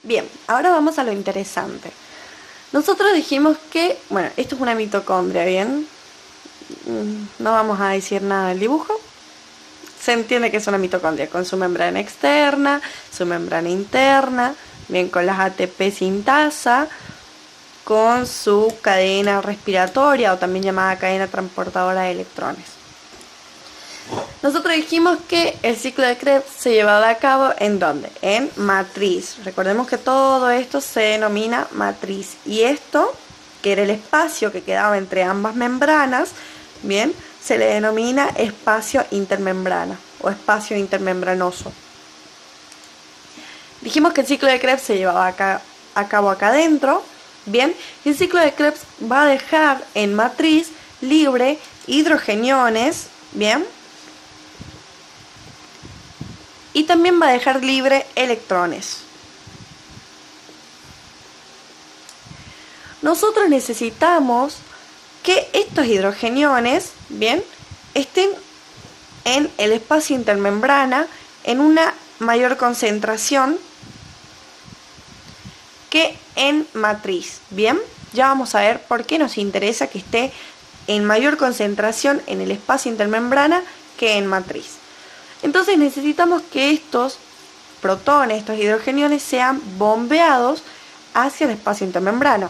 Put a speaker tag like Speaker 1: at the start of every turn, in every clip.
Speaker 1: Bien, ahora vamos a lo interesante. Nosotros dijimos que, bueno, esto es una mitocondria, ¿bien? No vamos a decir nada del dibujo. Se entiende que es una mitocondria, con su membrana externa, su membrana interna, bien, con las ATP sintasa, con su cadena respiratoria o también llamada cadena transportadora de electrones. Nosotros dijimos que el ciclo de Krebs se llevaba a cabo ¿en dónde? En matriz. Recordemos que todo esto se denomina matriz. Y esto, que era el espacio que quedaba entre ambas membranas, bien, se le denomina espacio intermembrana o espacio intermembranoso. Dijimos que el ciclo de Krebs se llevaba a cabo acá adentro, bien, y el ciclo de Krebs va a dejar en matriz libre hidrogeniones, bien, y también va a dejar libre electrones. Nosotros necesitamos que estos hidrogeniones, bien, estén en el espacio intermembrana en una mayor concentración que en matriz, bien. Ya vamos a ver por qué nos interesa que esté en mayor concentración en el espacio intermembrana que en matriz. Entonces necesitamos que estos protones, estos hidrogeniones, sean bombeados hacia el espacio intermembrana.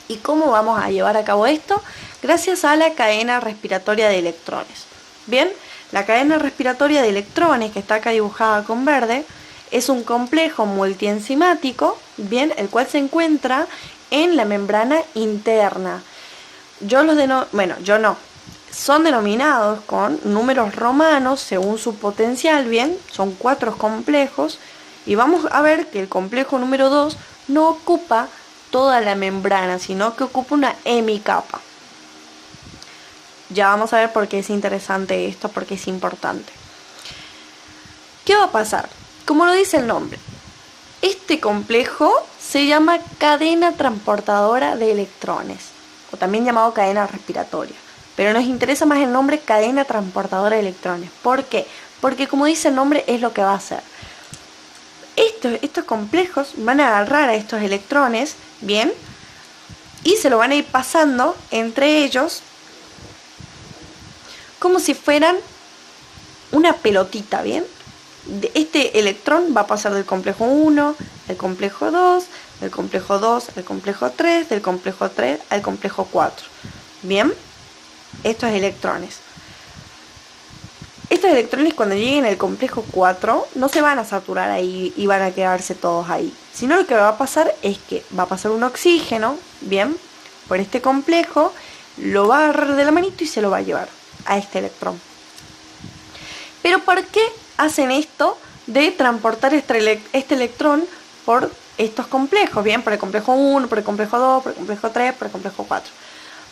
Speaker 1: ¿Y cómo vamos a llevar a cabo esto? Gracias a la cadena respiratoria de electrones. Bien, la cadena respiratoria de electrones, que está acá dibujada con verde, es un complejo multienzimático, bien, el cual se encuentra en la membrana interna. Yo no. Son denominados con números romanos según su potencial, bien, son 4 complejos, y vamos a ver que el complejo número 2 no ocupa toda la membrana, sino que ocupa una hemicapa. Ya vamos a ver por qué es interesante esto, porque es importante. ¿Qué va a pasar? Como lo dice el nombre, este complejo se llama cadena transportadora de electrones, o también llamado cadena respiratoria. Pero nos interesa más el nombre cadena transportadora de electrones. ¿Por qué? Porque como dice el nombre es lo que va a hacer. Estos complejos van a agarrar a estos electrones, bien, y se lo van a ir pasando entre ellos como si fueran una pelotita, bien. Este electrón va a pasar del complejo 1, al complejo 2, del complejo 2 al complejo 3, del complejo 3 al complejo 4, bien. Estos electrones. Estos electrones cuando lleguen al complejo 4 no se van a saturar ahí y van a quedarse todos ahí, sino lo que va a pasar es que va a pasar un oxígeno, bien, por este complejo, lo va a agarrar de la manito y se lo va a llevar a este electrón. Pero ¿por qué hacen esto de transportar este electrón por estos complejos? Bien, por el complejo 1, por el complejo 2, por el complejo 3, por el complejo 4.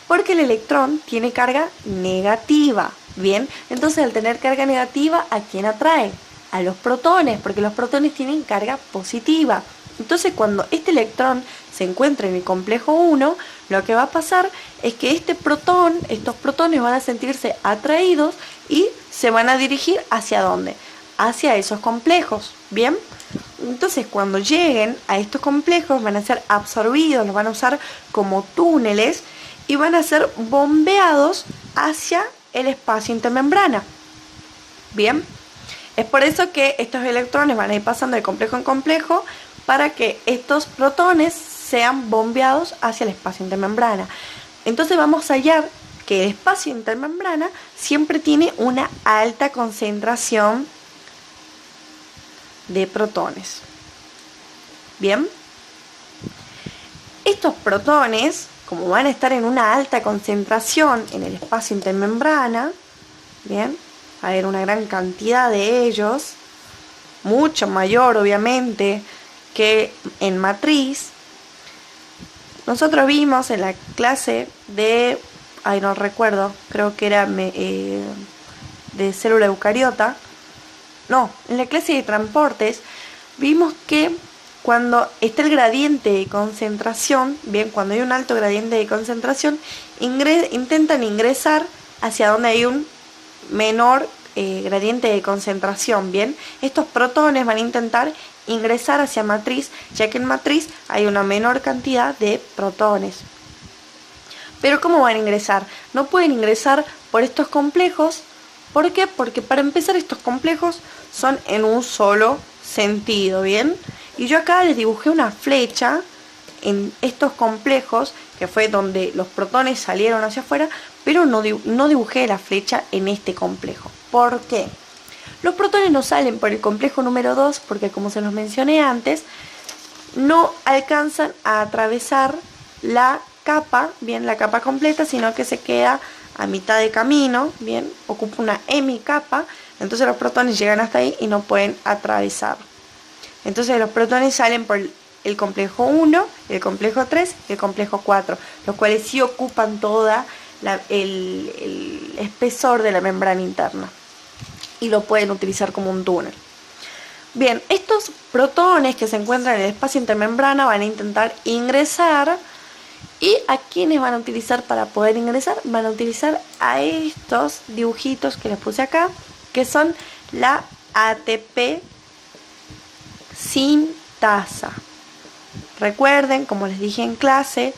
Speaker 1: Porque el electrón tiene carga negativa, ¿bien? Entonces al tener carga negativa, ¿a quién atrae? A los protones, porque los protones tienen carga positiva. Entonces cuando este electrón se encuentra en el complejo 1, lo que va a pasar es que estos protones van a sentirse atraídos y se van a dirigir ¿hacia dónde? Hacia esos complejos, ¿bien? Entonces cuando lleguen a estos complejos van a ser absorbidos, los van a usar como túneles, y van a ser bombeados hacia el espacio intermembrana. Bien, es por eso que estos electrones van a ir pasando de complejo en complejo para que estos protones sean bombeados hacia el espacio intermembrana. Entonces vamos a hallar que el espacio intermembrana siempre tiene una alta concentración de protones. Bien, estos protones, como van a estar en una alta concentración en el espacio intermembrana, bien, va a haber una gran cantidad de ellos, mucho mayor obviamente que en matriz. Nosotros vimos en la clase de, no recuerdo, creo que era de célula eucariota, no, en la clase de transportes, vimos que cuando está el gradiente de concentración, bien, cuando hay un alto gradiente de concentración, intentan ingresar hacia donde hay un menor gradiente de concentración, bien. Estos protones van a intentar ingresar hacia matriz, ya que en matriz hay una menor cantidad de protones. Pero ¿cómo van a ingresar? No pueden ingresar por estos complejos. ¿Por qué? Porque para empezar estos complejos son en un solo sentido, ¿bien? Y yo acá les dibujé una flecha en estos complejos, que fue donde los protones salieron hacia afuera, pero no dibujé la flecha en este complejo. ¿Por qué? Los protones no salen por el complejo número 2 porque, como se los mencioné antes, no alcanzan a atravesar la capa, bien, la capa completa, sino que se queda a mitad de camino, bien, ocupa una hemicapa, entonces los protones llegan hasta ahí y no pueden atravesar. Entonces los protones salen por el complejo 1, el complejo 3 y el complejo 4, los cuales sí ocupan toda el espesor de la membrana interna y lo pueden utilizar como un túnel. Bien, estos protones que se encuentran en el espacio intermembrana van a intentar ingresar. ¿Y a quiénes van a utilizar para poder ingresar? Van a utilizar a estos dibujitos que les puse acá, que son la ATP sintasa. Recuerden, como les dije en clase,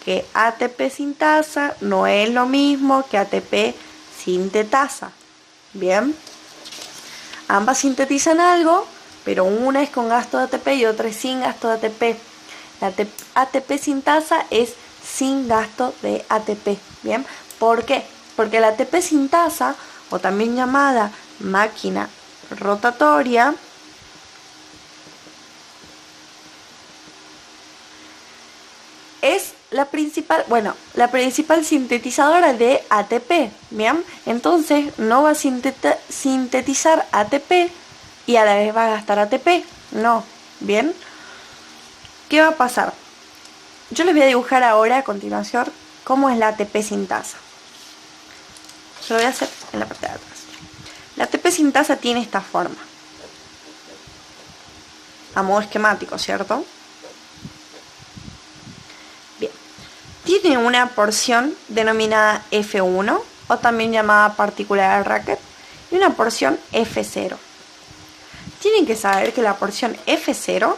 Speaker 1: que ATP sintasa no es lo mismo que ATP sintetasa. Bien, ambas sintetizan algo, pero una es con gasto de ATP y otra es sin gasto de ATP. La ATP sintasa es sin gasto de ATP, ¿bien? ¿Por qué? Porque la ATP sintasa, o también llamada máquina rotatoria, es la principal sintetizadora de ATP, ¿bien? Entonces no va a sintetizar ATP y a la vez va a gastar ATP, no, ¿bien? ¿Qué va a pasar? Yo les voy a dibujar ahora a continuación cómo es la ATP sintasa. Yo lo voy a hacer en la parte de atrás. La ATP sintasa tiene esta forma, a modo esquemático, ¿cierto? Bien. Tiene una porción denominada F1, o también llamada partícula de Racket, y una porción F0. Tienen que saber que la porción F0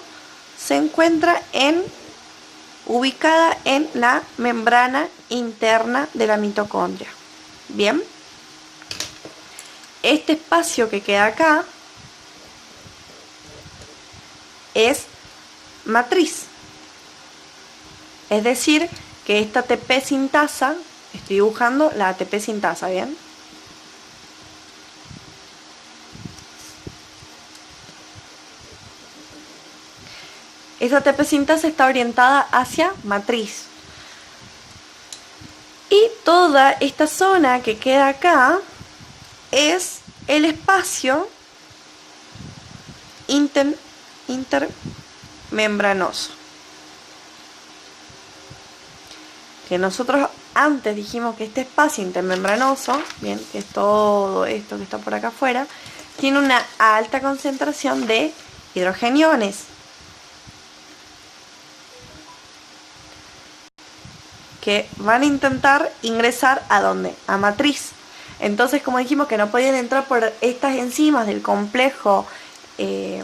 Speaker 1: se encuentra ubicada en la membrana interna de la mitocondria. Bien, este espacio que queda acá es matriz, es decir, que esta ATP sintasa, estoy dibujando la ATP sintasa, ¿bien? Esa ATP sintasa está orientada hacia matriz. Y toda esta zona que queda acá es el espacio intermembranoso. Que nosotros antes dijimos que este espacio intermembranoso, bien, que es todo esto que está por acá afuera, tiene una alta concentración de hidrogeniones. Que van a intentar ingresar ¿a dónde? A matriz. Entonces, como dijimos que no podían entrar por estas enzimas del complejo, de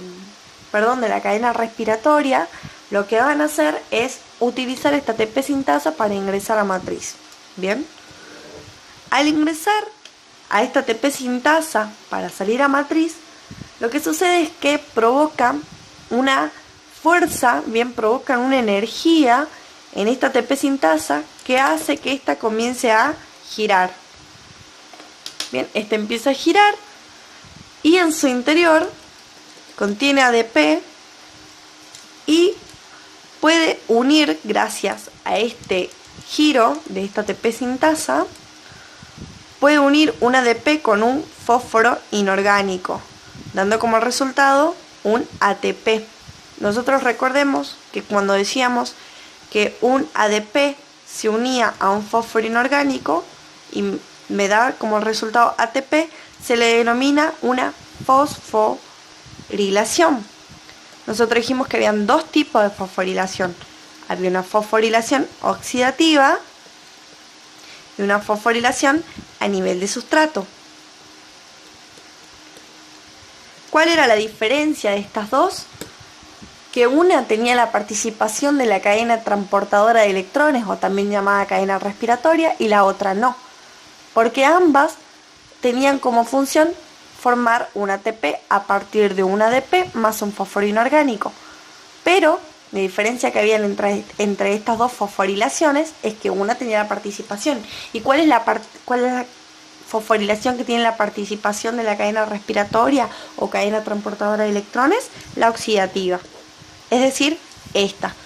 Speaker 1: la cadena respiratoria, lo que van a hacer es utilizar esta ATP sintasa para ingresar a matriz. Bien. Al ingresar a esta ATP sintasa para salir a matriz, lo que sucede es que provocan una fuerza, bien, provocan una energía en esta ATP sintasa que hace que esta comience a girar. Bien, esta empieza a girar y en su interior contiene ADP y puede unir, gracias a este giro de esta ATP sintasa, puede unir un ADP con un fósforo inorgánico, dando como resultado un ATP. Nosotros recordemos que cuando decíamos que un ADP se unía a un fósforo inorgánico y me da como resultado ATP, se le denomina una fosforilación. Nosotros dijimos que habían dos tipos de fosforilación. Había una fosforilación oxidativa y una fosforilación a nivel de sustrato. ¿Cuál era la diferencia de estas dos? que una tenía la participación de la cadena transportadora de electrones, o también llamada cadena respiratoria, y la otra no, porque ambas tenían como función formar un ATP a partir de un ADP más un fósforo inorgánico. Pero la diferencia que había entre estas dos fosforilaciones es que una tenía la participación. ¿Y cuál es la fosforilación que tiene la participación de la cadena respiratoria o cadena transportadora de electrones? La oxidativa, es decir, esta.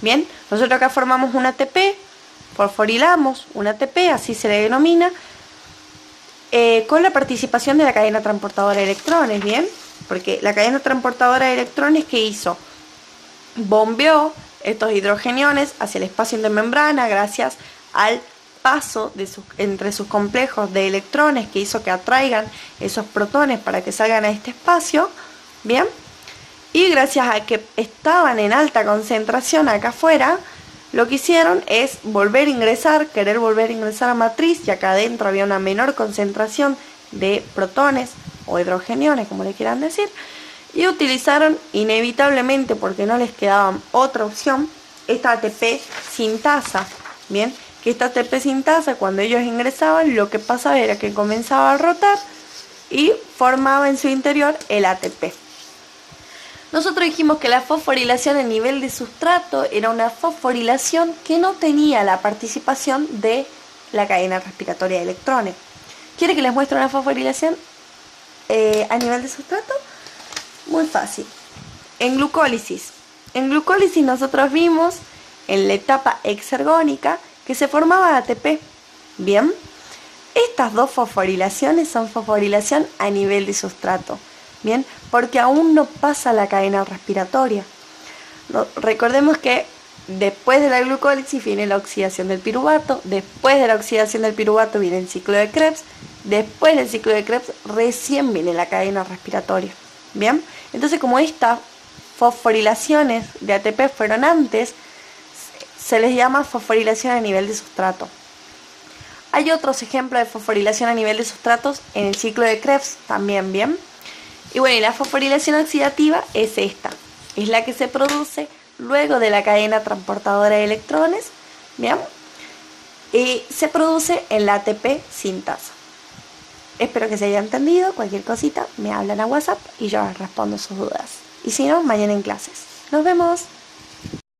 Speaker 1: Bien, nosotros acá formamos un ATP, fosforilamos un ATP, así se le denomina, con la participación de la cadena transportadora de electrones, ¿bien? Porque la cadena transportadora de electrones, ¿qué hizo? Bombeó estos hidrogeniones hacia el espacio intermembrana gracias al paso entre sus complejos de electrones, que hizo que atraigan esos protones para que salgan a este espacio, ¿bien? Y gracias a que estaban en alta concentración acá afuera, lo que hicieron es querer volver a ingresar a matriz, y acá adentro había una menor concentración de protones o hidrogeniones, como le quieran decir, y utilizaron inevitablemente, porque no les quedaba otra opción, esta ATP sintasa, ¿bien? Que esta ATP sintasa, cuando ellos ingresaban, lo que pasaba era que comenzaba a rotar y formaba en su interior el ATP. Nosotros dijimos que la fosforilación a nivel de sustrato era una fosforilación que no tenía la participación de la cadena respiratoria de electrones. ¿Quiere que les muestre una fosforilación a nivel de sustrato? Muy fácil. En glucólisis nosotros vimos en la etapa exergónica que se formaba ATP. Bien, estas dos fosforilaciones son fosforilación a nivel de sustrato. Bien, porque aún no pasa la cadena respiratoria. Recordemos que después de la glucólisis viene la oxidación del piruvato, después de la oxidación del piruvato viene el ciclo de Krebs, después del ciclo de Krebs recién viene la cadena respiratoria. Bien, entonces como estas fosforilaciones de ATP fueron antes, se les llama fosforilación a nivel de sustrato. Hay otros ejemplos de fosforilación a nivel de sustratos en el ciclo de Krebs también, bien. Y bueno, y la fosforilación oxidativa es esta, es la que se produce luego de la cadena transportadora de electrones, ¿bien? Y se produce en la ATP sintasa. Espero que se haya entendido. Cualquier cosita me hablan a WhatsApp y yo les respondo sus dudas. Y si no, mañana en clases. Nos vemos.